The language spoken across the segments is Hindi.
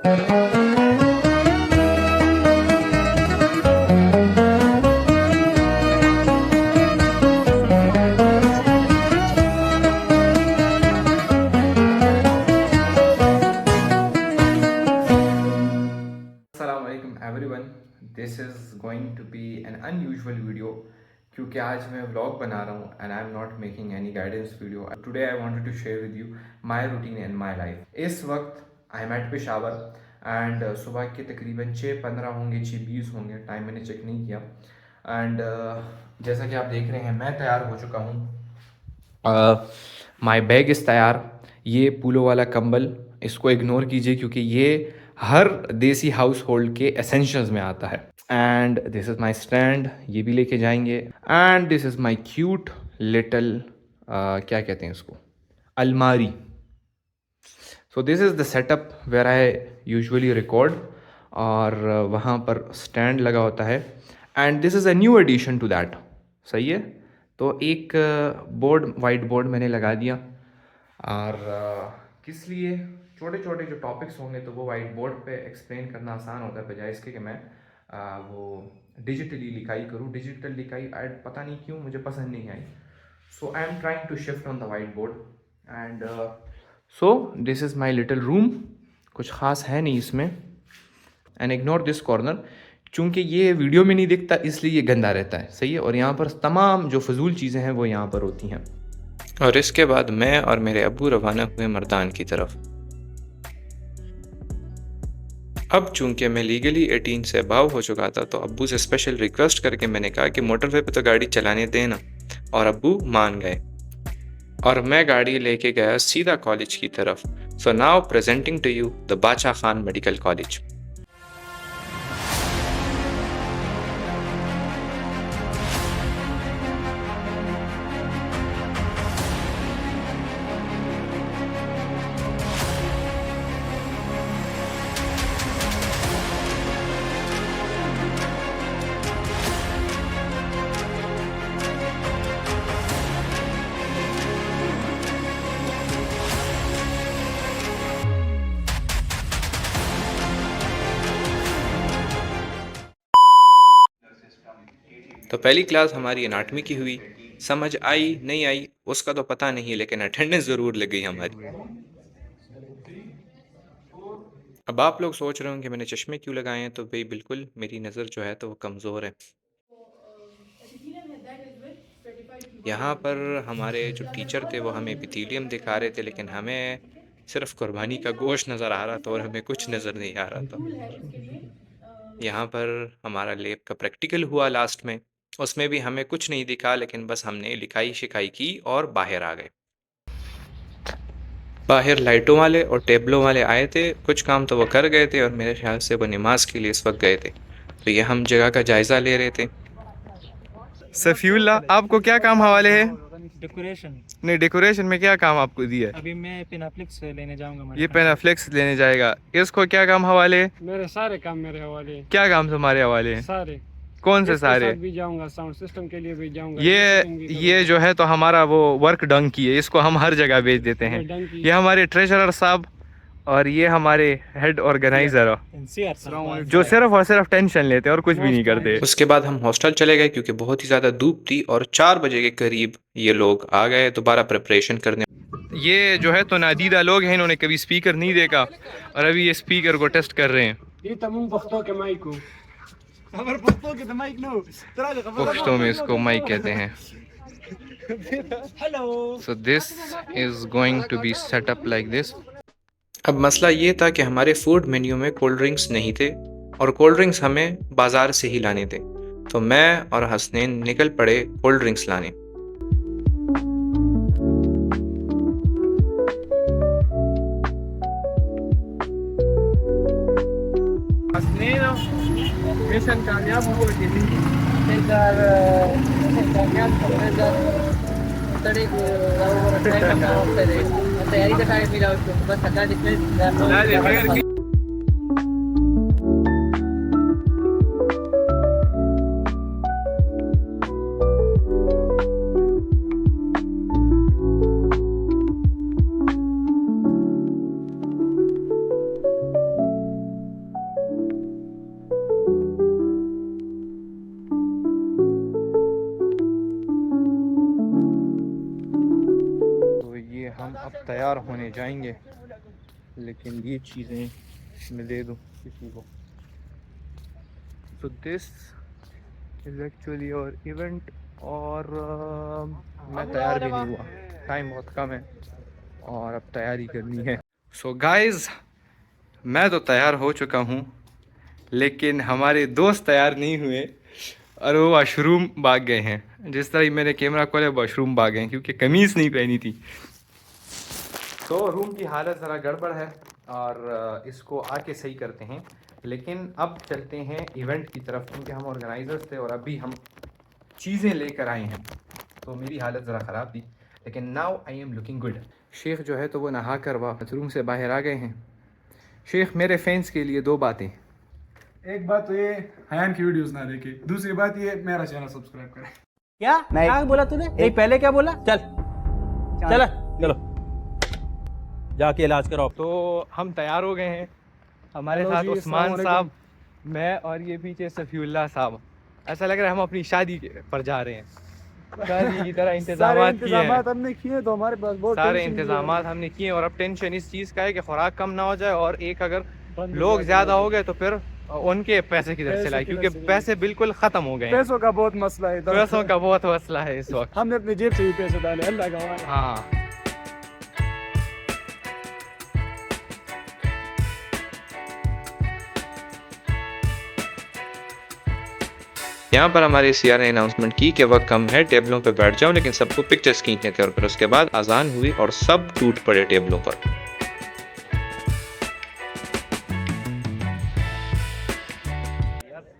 Assalamualaikum everyone. This is going to be an unusual video क्योंकि आज मैं व्लॉग बना रहा हूँ and I'm not making any guidance video. Today I wanted to share with you my routine and my life. इस वक्त I'm at पेशावर and सुबह के तकरीबन 6:15 होंगे, 6:20 होंगे, टाइम मैंने चेक नहीं किया and जैसा कि आप देख रहे हैं मैं तैयार हो चुका हूँ. माई बैग इज़ तैयार. ये पूलो वाला कंबल इसको इग्नोर कीजिए क्योंकि ये हर देसी हाउस होल्ड के एसेंशियल्स में आता है. And this is my stand, ये भी लेके जाएंगे. And this is my cute little क्या कहते हैं इसको, अलमारी. So this is the setup where I usually record. और वहाँ पर स्टैंड लगा होता है. And this is a new addition to that. सही है. तो एक बोर्ड, वाइट बोर्ड मैंने लगा दिया. और किस लिए, छोटे छोटे जो टॉपिक्स होंगे तो वो वाइट बोर्ड पे एक्सप्लेन करना आसान होता है बजाय इसके कि मैं वो डिजिटली लिखाई करूँ. डिजिटल लिखाई पता नहीं क्यों मुझे पसंद नहीं आई. So I am trying to shift on the white board. And so this is my little room. कुछ ख़ास है नहीं इसमें. एंड इग्नोर दिस कॉर्नर, चूँकि ये वीडियो में नहीं दिखता इसलिए ये गंदा रहता है. सही है. और यहाँ पर तमाम जो फजूल चीज़ें हैं वो यहाँ पर होती हैं. और इसके बाद मैं और मेरे अब्बू रवाना हुए मर्दान की तरफ. अब चूंकि मैं लीगली 18 से अबाव हो चुका था तो अब्बू से स्पेशल रिक्वेस्ट करके मैंने कहा कि मोटरवे पे तो गाड़ी चलाने देना, और अब्बू मान गए और मैं गाड़ी लेके गया सीधा कॉलेज की तरफ. So now presenting to you the Badshah Khan medical college. तो पहली क्लास हमारी एनाटमी की हुई. समझ आई नहीं आई उसका तो पता नहीं, लेकिन अटेंडेंस ज़रूर लग गई हमारी. अब आप लोग सोच रहे होंगे मैंने चश्मे क्यों लगाए हैं. तो भाई बिल्कुल मेरी नज़र जो है तो वो कमज़ोर है. यहाँ पर हमारे जो टीचर थे वो हमें एपिथेलियम दिखा रहे थे, लेकिन हमें सिर्फ कुर्बानी का गोश्त नज़र आ रहा था और हमें कुछ नज़र नहीं आ रहा था. यहाँ पर हमारा लैब का प्रैक्टिकल हुआ लास्ट में. उसमें भी हमें कुछ नहीं दिखा, लेकिन बस हमने लिखाई शिकाई की और बाहर आ गए. बाहर लाइटों वाले और टेबलों वाले आए थे. कुछ काम तो वो कर गए थे और मेरे ख्याल से वो नमाज के लिए इस वक्त गए थे. तो ये हम जगह का जायज़ा ले रहे थे. सफ़ीउल्लाह, आपको क्या काम हवाले है? डेकोरेशन. नहीं, डेकोरेशन में क्या काम आपको दिया है? अभी मैं पेनाफ्लिक्स लेने जाऊंगा. ये पेनाफ्लेक्स लेने जाएगा. इसको क्या काम हवाले है? मेरे सारे काम मेरे हवाले. क्या काम तुम्हारे हवाले हैं? सारे. कौन से सारे? भी जाऊंगा, साउंड सिस्टम के लिए भी जाऊंगा. ये जो है तो हमारा वो वर्क डंकी है. इसको हम हर जगह भेज देते हैं. ये हमारे ट्रेजरर साहब और ये हमारे हेड ऑर्गेनाइजर जो सिर्फ और सिर्फ टेंशन लेते हैं और कुछ भी नहीं करते. उसके बाद हम हॉस्टल चले गए क्योंकि बहुत ही ज़्यादा धूप थी और 4 बजे के करीब ये लोग आ गए दोबारा प्रिपरेशन करने. ये जो है तो नादीदा लोग हैं, इन्होंने कभी स्पीकर नहीं देखा और अभी ये स्पीकर को टेस्ट कर रहे हैं. पश्तो में इसको माइक कहते हैं. So this is going to be set up like this. अब मसला ये था कि हमारे फूड मेन्यू में कोल्ड ड्रिंक्स नहीं थे और कोल्ड ड्रिंक्स हमें बाज़ार से ही लाने थे. तो मैं और हसनैन निकल पड़े कोल्ड ड्रिंक्स लाने. मिशन कामयाब हो तैयारी का टाइम मिला उसको बस 18 जाएंगे, लेकिन ये चीज़ें मैं दे दूँ किसी को। तो दिस इज़ एक्चुअली और इवेंट, और मैं तैयार भी नहीं हुआ, टाइम बहुत कम है और अब तैयारी करनी है। सो गाइज़, मैं तो तैयार हो चुका हूँ, लेकिन हमारे दोस्त तैयार नहीं हुए और वो वॉशरूम भाग गए हैं। जिस तरह ही मैंने कैमरा खोला वॉशरूम भाग गए क्योंकि कमीज़ नहीं पहनी थी। तो रूम की हालत ज़रा गड़बड़ है और इसको आके सही करते हैं। लेकिन अब चलते हैं इवेंट की तरफ, क्योंकि हम ऑर्गेनाइजर्स थे और अभी हम चीज़ें लेकर आए हैं, तो मेरी हालत ज़रा ख़राब थी, लेकिन now I am looking good. Sheikh जो है तो वो नहा कर बाथरूम से बाहर आ गए हैं। शेख, मेरे फैंस के लिए दो बातें। एक बात तो ये हयान की वीडियोस ना देखे, दूसरी बात ये मेरा चैनल सब्सक्राइब करें। क्या क्या बोला तूने? नहीं, पहले क्या बोला? चल चलो जाके इलाज कराओ। तो हम तैयार हो गए हैं, हमारे साथ उस्मान साहब, मैं और ये पीछे सफ़ीउल्लाह साहब। ऐसा लग रहा है हम अपनी शादी पर जा रहे हैं, शादी की तरह इंतजामात किए हैं। हमने किए तो हमारे पास बहुत सारे इंतजामात हमने किए, और अब टेंशन इस चीज़ का है कि खुराक कम ना हो जाए, और एक अगर लोग ज़्यादा हो गए तो फिर उनके पैसे किधर से लाए, क्योंकि पैसे बिल्कुल ख़त्म हो गए हैं। पैसों का बहुत मसला है, पैसों का बहुत मसला है इस वक्त। हमने अपनी जेब से ही पैसे डाले, अल्लाह का वादा। हाँ, यहाँ पर हमारे सीआर ने अनाउंसमेंट की कि वक्त कम है, टेबलों पे बैठ जाओ, लेकिन सबको पिक्चर्स खींचने थे। और फिर उसके बाद अजान हुई और सब टूट पड़े टेबलों पर।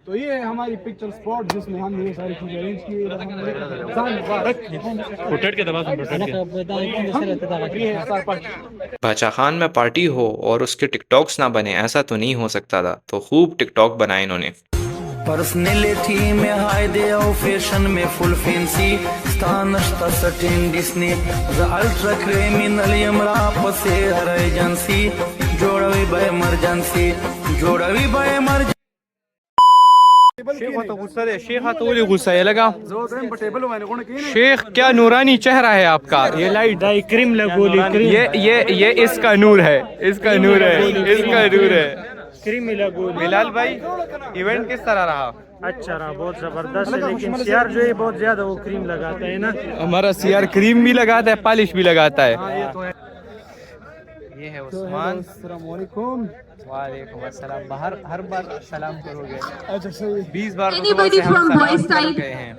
तो ये है हमारी पिक्चर स्पॉट जिसमें हमने ये सारी चीजें अरेंज की। बादशाह खान में पार्टी हो और उसके टिकटॉक्स ना बने, ऐसा तो नहीं हो सकता था। तो खूब टिकटॉक बनाए इन्होंने। पर्सनॅलिटी में हाय दे फॅशन में फुल फॅन्सी स्थानष्ट सटिन डिस्नी द अल्ट्रा क्रिमिनल यमरा पसे हर एजेंसी जोड़वी बाय इमरजेंसी जोड़वी बाय इमरजेंसी। शेख तो गुस्सा है, शेख तो बोली गुस्सा है लगा। शेख, क्या नूरानी चेहरा है आपका। ये लाइट क्रीम लगोली, ये इसका नूर है, इसका नूर है, इसका नूर है। क्रीम लगोली। बिलाल भाई, इवेंट किस तरह रहा? अच्छा रहा, बहुत जबरदस्त है, लेकिन सीआर जो है बहुत ज्यादा वो क्रीम लगाता है ना। हमारा सीआर क्रीम भी लगाता है, पॉलिश भी लगाता है। ये है उस्मान। अस्सलाम वालेकुम। वालेकुम अस्सलाम। बाहर हर बार सलाम करोगे? अच्छा सही। 20 बार Anybody from boys side? गए हैं।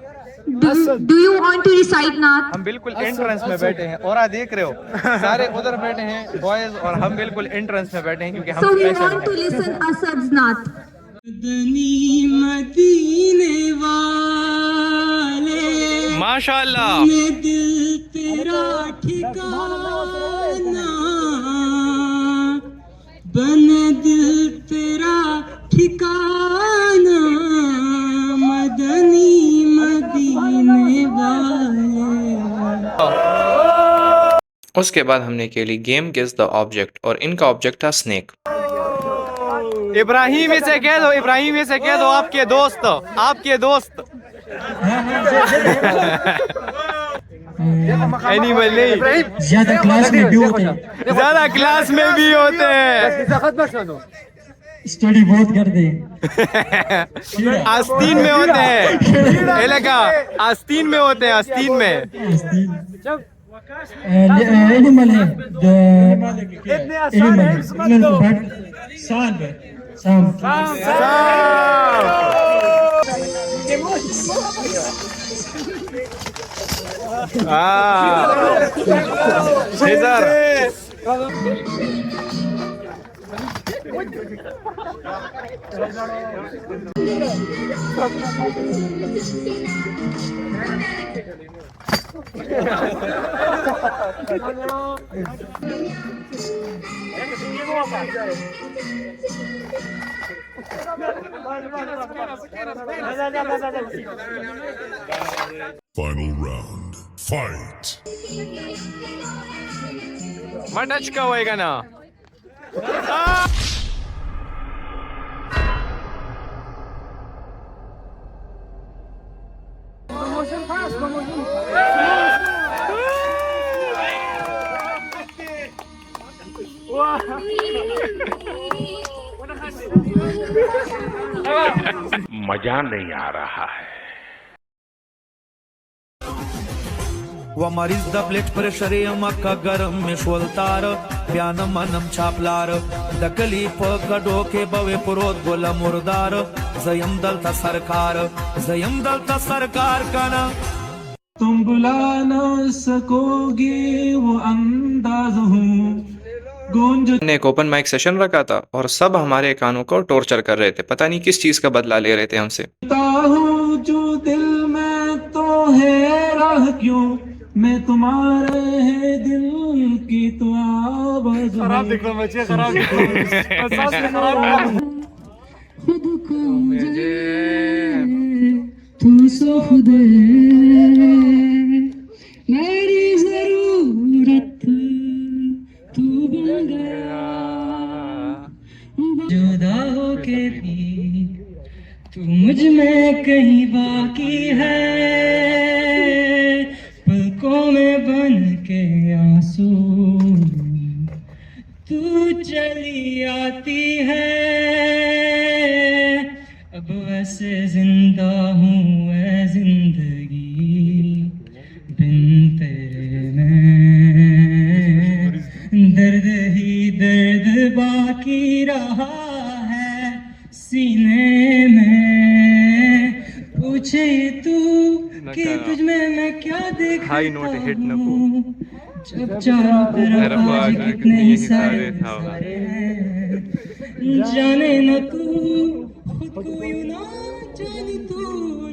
Do you want to recite Naat? हम बिल्कुल एंट्रेंस में बैठे हैं, और देख रहे हो सारे उधर बैठे हैं बॉयज, और हम बिल्कुल एंट्रेंस में बैठे हैं क्योंकि हम So we special want to हैं। listen Asad's Naat. माशाल्लाह। उसके बाद हमने खेली गेम गेस द ऑब्जेक्ट, और इनका ऑब्जेक्ट था स्नेक। इब्राहिम इसे कह दो, इब्राहिम इसे कह दो, आपके दोस्त, आपके दोस्त। एनिमल नहीं, ज्यादा क्लास में भी होते हैं, ज्यादा क्लास में भी होते हैं। स्टडी बहुत करते हैं। आस्तीन में होते हैं, ये लगा आस्तीन में होते हैं, आस्तीन में। एनिमल है, एनिमल सांप। Final round. Fight. मटच का होएगा ना। मजा नहीं आ रहा है। Wamariz da blood pressure makka garam me sholtar pyanam manam chaplar dakali pagado ke bave purod gola murdar zayam dalta sarkar kana तुम बुला ना सकोगे वो अंदाज हूँ गूंज ने एक ओपन माइक सेशन रखा था और सब हमारे कानों को टॉर्चर कर रहे थे, पता नहीं किस चीज का बदला ले रहे थे हमसे। हूँ जो दिल में तो है राह क्यों मैं तुम्हारे है दिल की तो आवाज खराब दिख रहा बच्चे, खराब दिख रहा खुद को मुझे तू सो खुद मेरी जरूरत तू बन गया जुदा होके भी तू मुझ में कहीं बाकी है पलकों में बन के आंसू तू चली आती है अब वैसे जिंदा हूँ मैं जिंदगी बिन तेरे में दर्द ही दर्द बाकी रहा है सीने में पूछे तू कि तुझ में मैं क्या देखता हूँ जब चारों तरफ आज कितने ही सारे हैं जाने न तू खुद को यूं ना जाने तू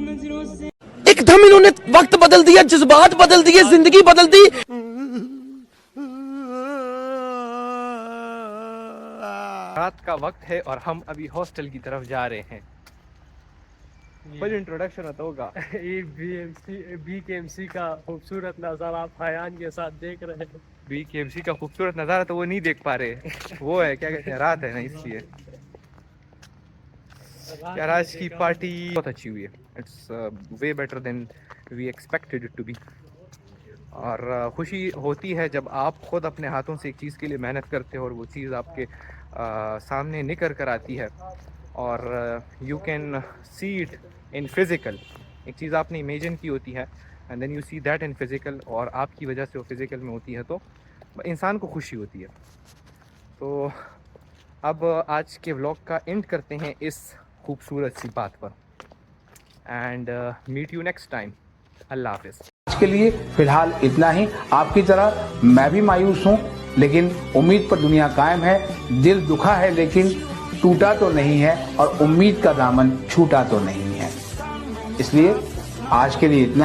नजरों से एकदम इन्होंने वक्त बदल दिया जज्बात बदल दिए जिंदगी बदल दी रात का वक्त है और हम अभी हॉस्टल की तरफ जा रहे हैं। फुल इंट्रोडक्शन होगा। BKMC का खूबसूरत नज़ारा आप हयान के साथ देख रहे हैं। BKMC का खूबसूरत नज़ारा तो वो नहीं देख पा रहे, वो है क्या कहते हैं, रात है ना, इसलिए। यार आज की पार्टी बहुत अच्छी हुई है, it's way better than we expected it to be. और खुशी होती है जब आप खुद अपने हाथों से एक चीज़ के लिए मेहनत करते हो और वो चीज़ आपके सामने निकल कर आती है और you can see it in physical. एक चीज़ आपने इमेजिन की होती है and then you see that in physical और आपकी वजह से वो फिज़िकल में होती है तो इंसान को खुशी होती है। तो अब आज के व्लॉग का एंड करते हैं इस खूबसूरत सी बात पर and meet you next time. अल्लाह हाफिज़। आज के लिए फिलहाल इतना ही। आपकी तरह मैं भी मायूस हूँ, लेकिन उम्मीद पर दुनिया कायम है। दिल दुखा है लेकिन टूटा तो नहीं है और उम्मीद का दामन छूटा तो नहीं है। इसलिए आज के लिए इतना